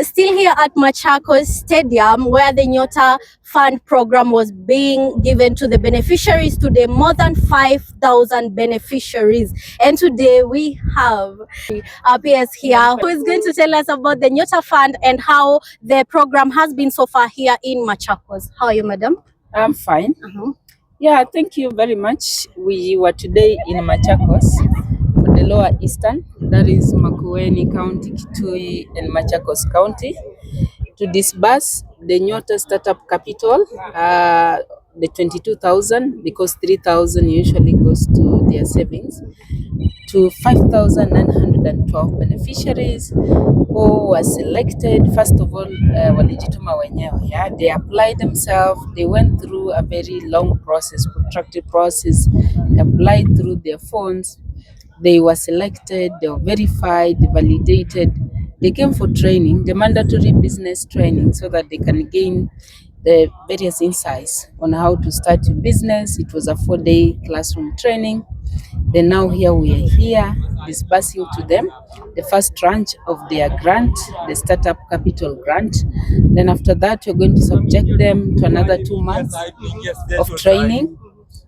Still here at Machakos Stadium, where the NYOTA Fund program was being given to the beneficiaries today, more than 5,000 beneficiaries. And today we have our PS here who is going to tell us about the NYOTA Fund and how the program has been so far here in Machakos. How are you, madam? I'm fine. Yeah, thank you very much. We were today in Machakos for the Lower Eastern, that is Mang'eni County, Kitui, and Machakos County, to disburse the NYOTA Startup Capital, the 22,000, because 3,000 usually goes to their savings, to 5,912 beneficiaries who were selected. First of all, walijituma wenyewe. Yeah, they applied themselves. They went through a very long process, protracted process, applied through their phones. They were selected, they were verified, validated. They came for training, the mandatory business training, so that they can gain the various insights on how to start your business. It was a 4-day classroom training. Then now here we are here disbursing to them the first tranche of their grant, the startup capital grant. Then after that, we're going to subject them to another 2 months of training.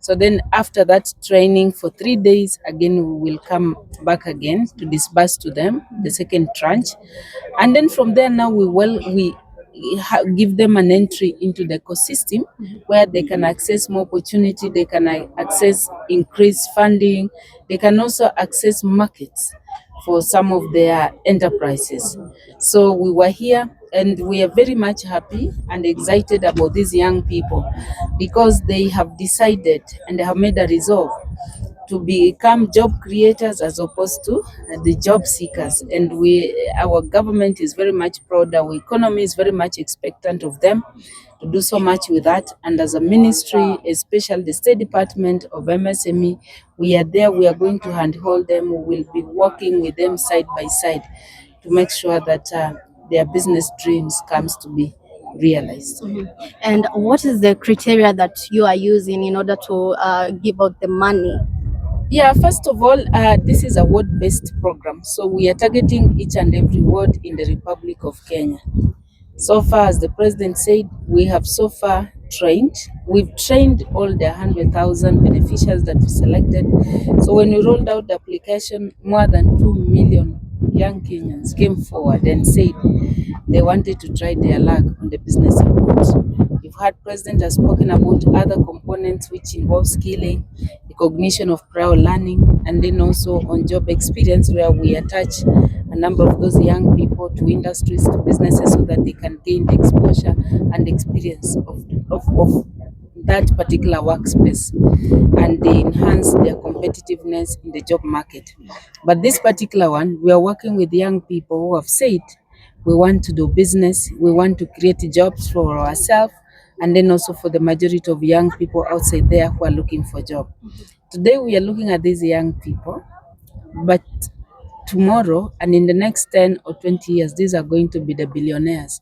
So then after that training for 3 days, again, we will come back again to disburse to them the second tranche. And then from there now we give them an entry into the ecosystem where they can access more opportunity, they can access increased funding, they can also access markets for some of their enterprises. So we were here and we are very much happy and excited about these young people because they have decided and they have made a resolve to become job creators as opposed to the job seekers. And our government is very much proud, our economy is very much expectant of them to do so much with that. And as a ministry, especially the State Department of MSME, we are there, we are going to handhold them, we will be working with them side by side to make sure that their business dreams comes to be realized. And what is the criteria that you are using in order to give out the money? Yeah, first of all, this is a ward-based program. So we are targeting each and every ward in the Republic of Kenya. So far, as the president said, we have so far trained. We've trained all the 100,000 beneficiaries that we selected. So when we rolled out the application, more than 2 million young Kenyans came forward and said they wanted to try their luck on the business support. You've heard President has spoken about other components which involve skilling, recognition of prior learning, and then also on job experience, where we attach a number of those young people to industries, to businesses, so that they can gain the exposure and experience of that particular workspace, and they enhance their competitiveness in the job market. But this particular one, we are working with young people who have said, we want to do business, we want to create jobs for ourselves, and then also for the majority of young people outside there who are looking for job. Today we are looking at these young people, but tomorrow and in the next 10 or 20 years, these are going to be the billionaires.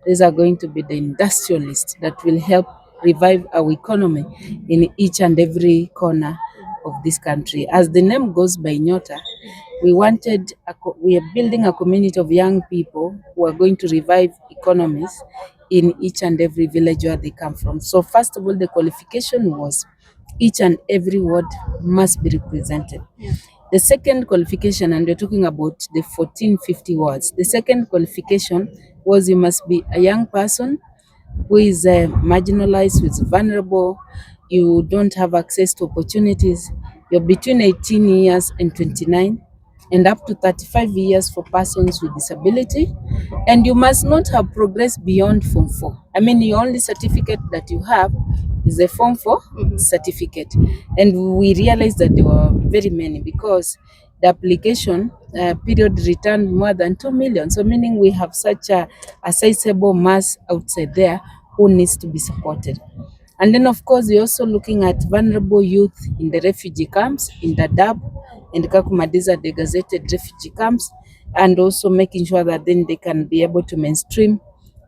These are going to be the industrialists that will help revive our economy in each and every corner of this country. As the name goes by NYOTA, we are building a community of young people who are going to revive economies in each and every village where they come from. So first of all, the qualification was each and every ward must be represented. The second qualification, and we're talking about the 1450 wards, the second qualification was you must be a young person who is marginalized, who is vulnerable, you don't have access to opportunities, you're between 18 years and 29, and up to 35 years for persons with disability, and you must not have progressed beyond Form 4. I mean, the only certificate that you have is the Form 4 certificate. And we realized that there were very many because the application period returned more than 2 million. So meaning we have such a sizable mass outside there who needs to be supported. And then, of course, we're also looking at vulnerable youth in the refugee camps in Dadaab and Kakuma. These are the gazetted refugee camps, and also making sure that then they can be able to mainstream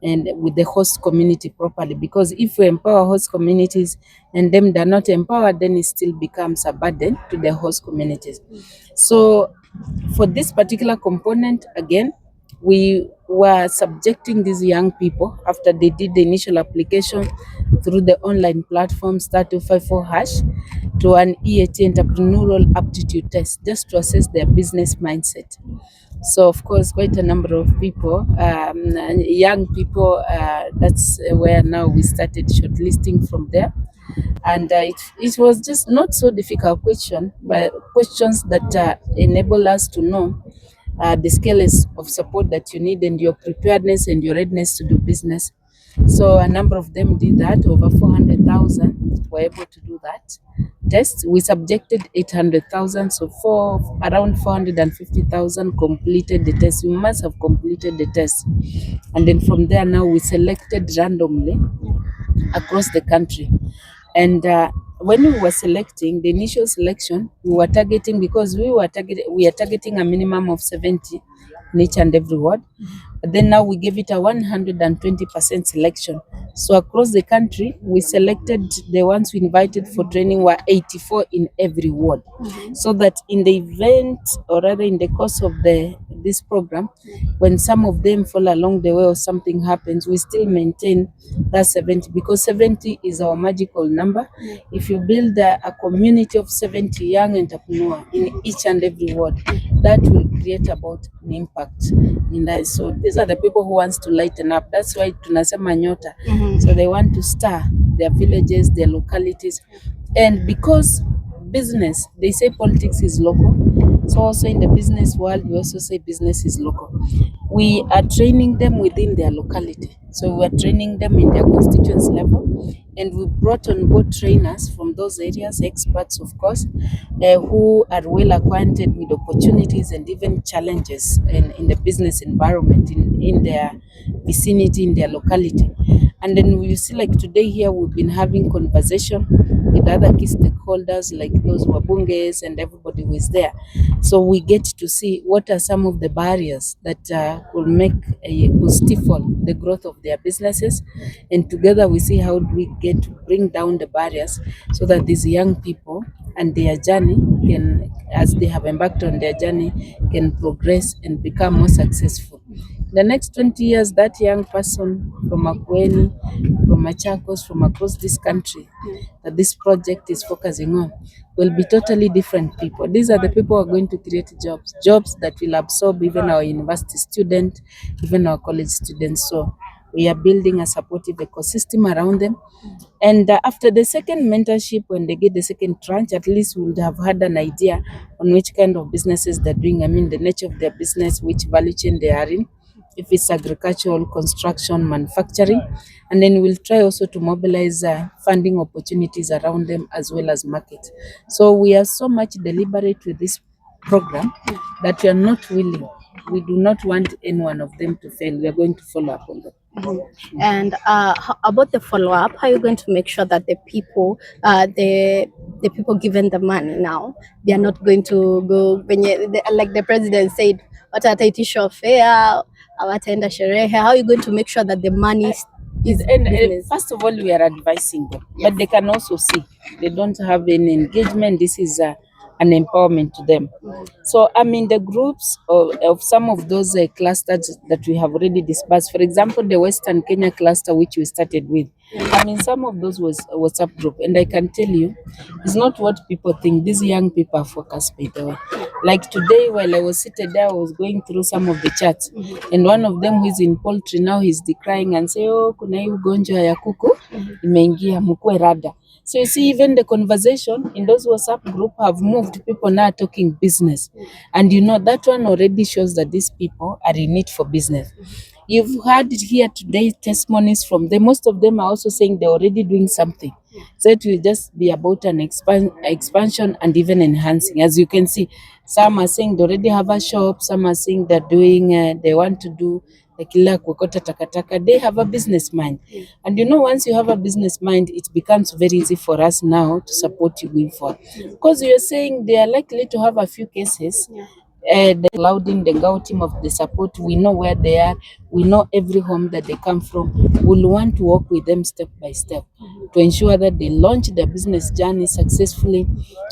and with the host community properly. Because if we empower host communities and them they're not empowered, then it still becomes a burden to the host communities. So for this particular component, again, we were subjecting these young people after they did the initial application through the online platform *254# to an EAT entrepreneurial aptitude test just to assess their business mindset. So of course, quite a number of people, young people, that's where now we started shortlisting from there. And it was just not so difficult question, but questions that enable us to know the scales of support that you need and your preparedness and your readiness to do business. So a number of them did that. Over 400,000 were able to do that test. We subjected 800,000, so around 450,000 completed the test. We must have completed the test, and then from there now we selected randomly across the country. And when we were selecting the initial selection, we were targeting, because we are targeting a minimum of 70 in each and every ward. But then now we gave it a 120% selection. So across the country, we selected the ones we invited for training were 84 in every ward. So that in the event, or rather in the course of this program, when some of them fall along the way or something happens, we still maintain that 70, because 70 is our magical number. If you build a community of 70 young entrepreneurs in each and every ward, that will create about an impact in that. So these are the people who wants to lighten up. That's why tunasema NYOTA. So they want to stir their villages, their localities. And because business, they say politics is local. So also in the business world, we also say business is local. We are training them within their locality. So we are training them in their constituency level, and we brought on board trainers from those areas, experts of course, who are well acquainted with opportunities and even challenges in the business environment in their vicinity, in their locality. And then you see, like today here, we've been having conversation with other key stakeholders, like those wabunges and everybody who is there. So we get to see what are some of the barriers that will stifle the growth of their businesses, and together we see how do we get to bring down the barriers so that these young people and their journey can, as they have embarked on their journey, can progress and become more successful. The next 20 years, that young person from Mang'eni, from Machakos, from across this country that this project is focusing on will be totally different people. These are the people who are going to create jobs that will absorb even our university students, even our college students. So we are building a supportive ecosystem around them. And after the second mentorship, when they get the second tranche, at least we would have had an idea on which kind of businesses they're doing. I mean, the nature of their business, which value chain they are in, if it's agricultural, construction, manufacturing. And then we'll try also to mobilize funding opportunities around them as well as market. So we are so much deliberate with this program that we are not willing. We do not want any one of them to fail. We are going to follow up on them. And about the follow up, how are you going to make sure that the people people given the money now, they are not going to go like the president said, wataitisha fare, wataenda sherehe? How are you going to make sure that the money is business? First of all, we are advising them, but they can also see they don't have any engagement. This is an empowerment to them. So I'm in the groups of some of those clusters that we have already disbursed. For example, the Western Kenya cluster, which we started with. I'm in some of those WhatsApp group, and I can tell you, it's not what people think. These young people are focused, by the way. Like today, while I was seated there, I was going through some of the chats, and one of them who is in poultry now, he's decrying and say, oh, kuna hii ugonjwa ya kuku imeingia, mkue rada. So you see, even the conversation in those WhatsApp group have moved. People now talking business, and you know that one already shows that these people are in it for business. You've heard here today testimonies from them. Most of them are also saying they're already doing something. So it will just be about an expansion and even enhancing. As you can see, some are saying they already have a shop. Some are saying they're doing, they want to do like kuokota takataka. They have a business mind. And you know, once you have a business mind, it becomes very easy for us now to support you going forward. Because you're saying they are likely to have a few cases. The Louding, the GAU team of the support, we know where they are, we know every home that they come from. We'll want to work with them step by step. to ensure that they launch their business journey successfully,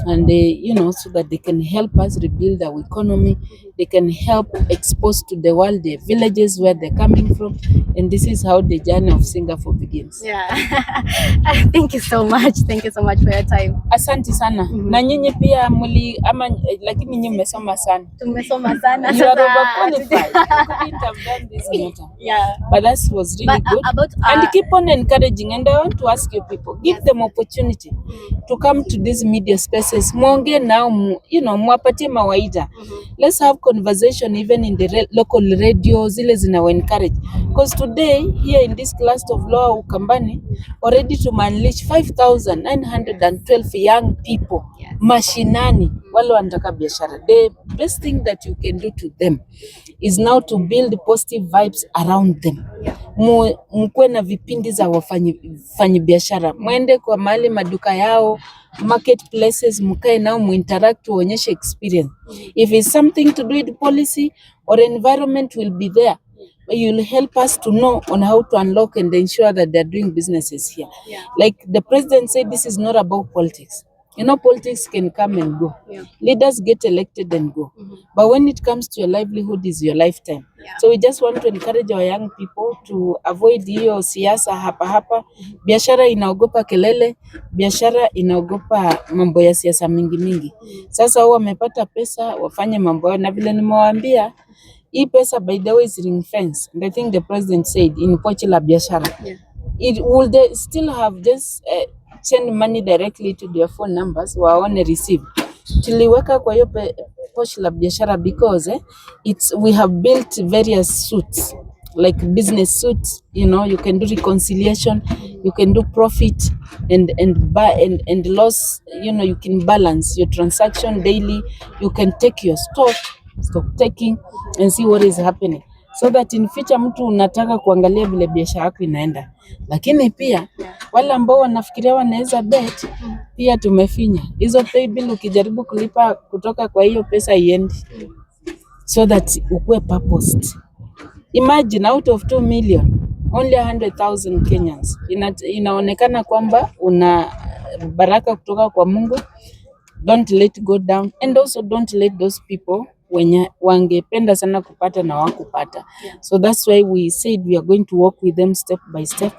and they, so that they can help us rebuild our economy. They can help expose to the world the villages where they're coming from, and this is how the journey of Singapore begins. Yeah. Thank you so much. Thank you so much for your time. Asante sana. Na nyinyi pia lakini nyinyi mmesoma sana. Tumesoma sana. You are overqualified. You couldn't have done this NYOTA. Yeah. But that was really good. And keep on encouraging. And I want to ask you people, give them opportunity to come to these media spaces. Muongee nao, muwapatie mawaida. Let's have conversation even in the local radio, zile zinawa encourage. Because today, here in this cluster of Lower Ukambani, already to unleash 5,912 young people, mashinani, wale wanataka biashara. The best thing that you can do to them is now to build positive vibes around them. Mkuwe na vipindi za wafanyi biashara, mwende kwa mahali maduka yao, marketplaces, mkae nao, muinteract, uonyeshe experience. If it's something to do with policy or environment, will be there. You'll help us to know on how to unlock and ensure that they're doing businesses here. Like the president said, this is not about politics. Politics can come and go. Leaders get elected and go. But when it comes to your livelihood, is your lifetime. So we just want to encourage our young people to avoid hiyo siasa hapa. Biashara inaogopa kelele, biashara inaogopa mambo ya siasa mingi. Sasa wao wamepata pesa, wafanye mambo yao, na vile nimewaambia, hii pesa by the way is ring fence. And I think the president said in pochi la biashara. Will they still have this send money directly to their phone numbers, waone receive. Tuliweka kwa hiyo pochi la biashara because we have built various suits, like business suits. You can do reconciliation, you can do profit and loss. You can balance your transaction daily. You can take your stock taking and see what is happening, so that in future mtu unataka kuangalia vile biashara yako inaenda. Lakini pia wale ambao wanafikiria wanaweza bet, pia tumefinya hizo pay bill. Ukijaribu kulipa kutoka kwa hiyo pesa iendi, so that ukue purposed. Imagine out of 2 million only 100,000 Kenyans, inaonekana kwamba una baraka kutoka kwa Mungu. Don't let go down, and also don't let those people wenye wangependa sana kupata na wakupata. So that's why we said we are going to work with them step by step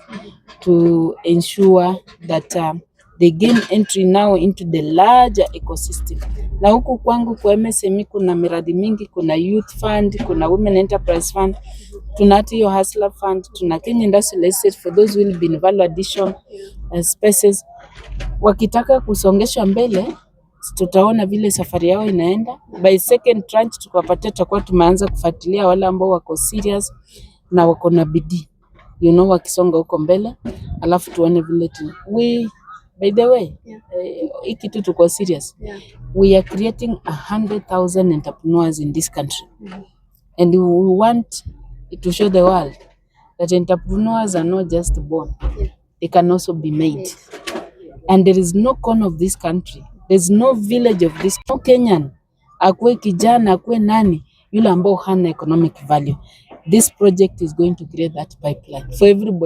to ensure that they gain entry now into the larger ecosystem. Na huku kwangu kwa MSME kuna miradi mingi, kuna youth fund, kuna women enterprise fund, tuna hiyo hustler fund, tuna Kenya Industrial Estate for those who will be in value addition spaces. Wakitaka kusongesha mbele, tutaona vile safari yao inaenda. By second tranche tukapatia, tutakuwa tumeanza kufuatilia wale ambao wako serious na wako na bidii, wakisonga huko mbele, alafu tuone vile by the way, hii kitu tuko serious. We are creating 100,000 entrepreneurs in this country, and we want to show the world that entrepreneurs are not just born, they can also be made. And there is no corner of this country, there's no village of this, no Kenyan, akue kijana, akue nani, yule ambao hana economic value. This project is going to create that pipeline for everybody.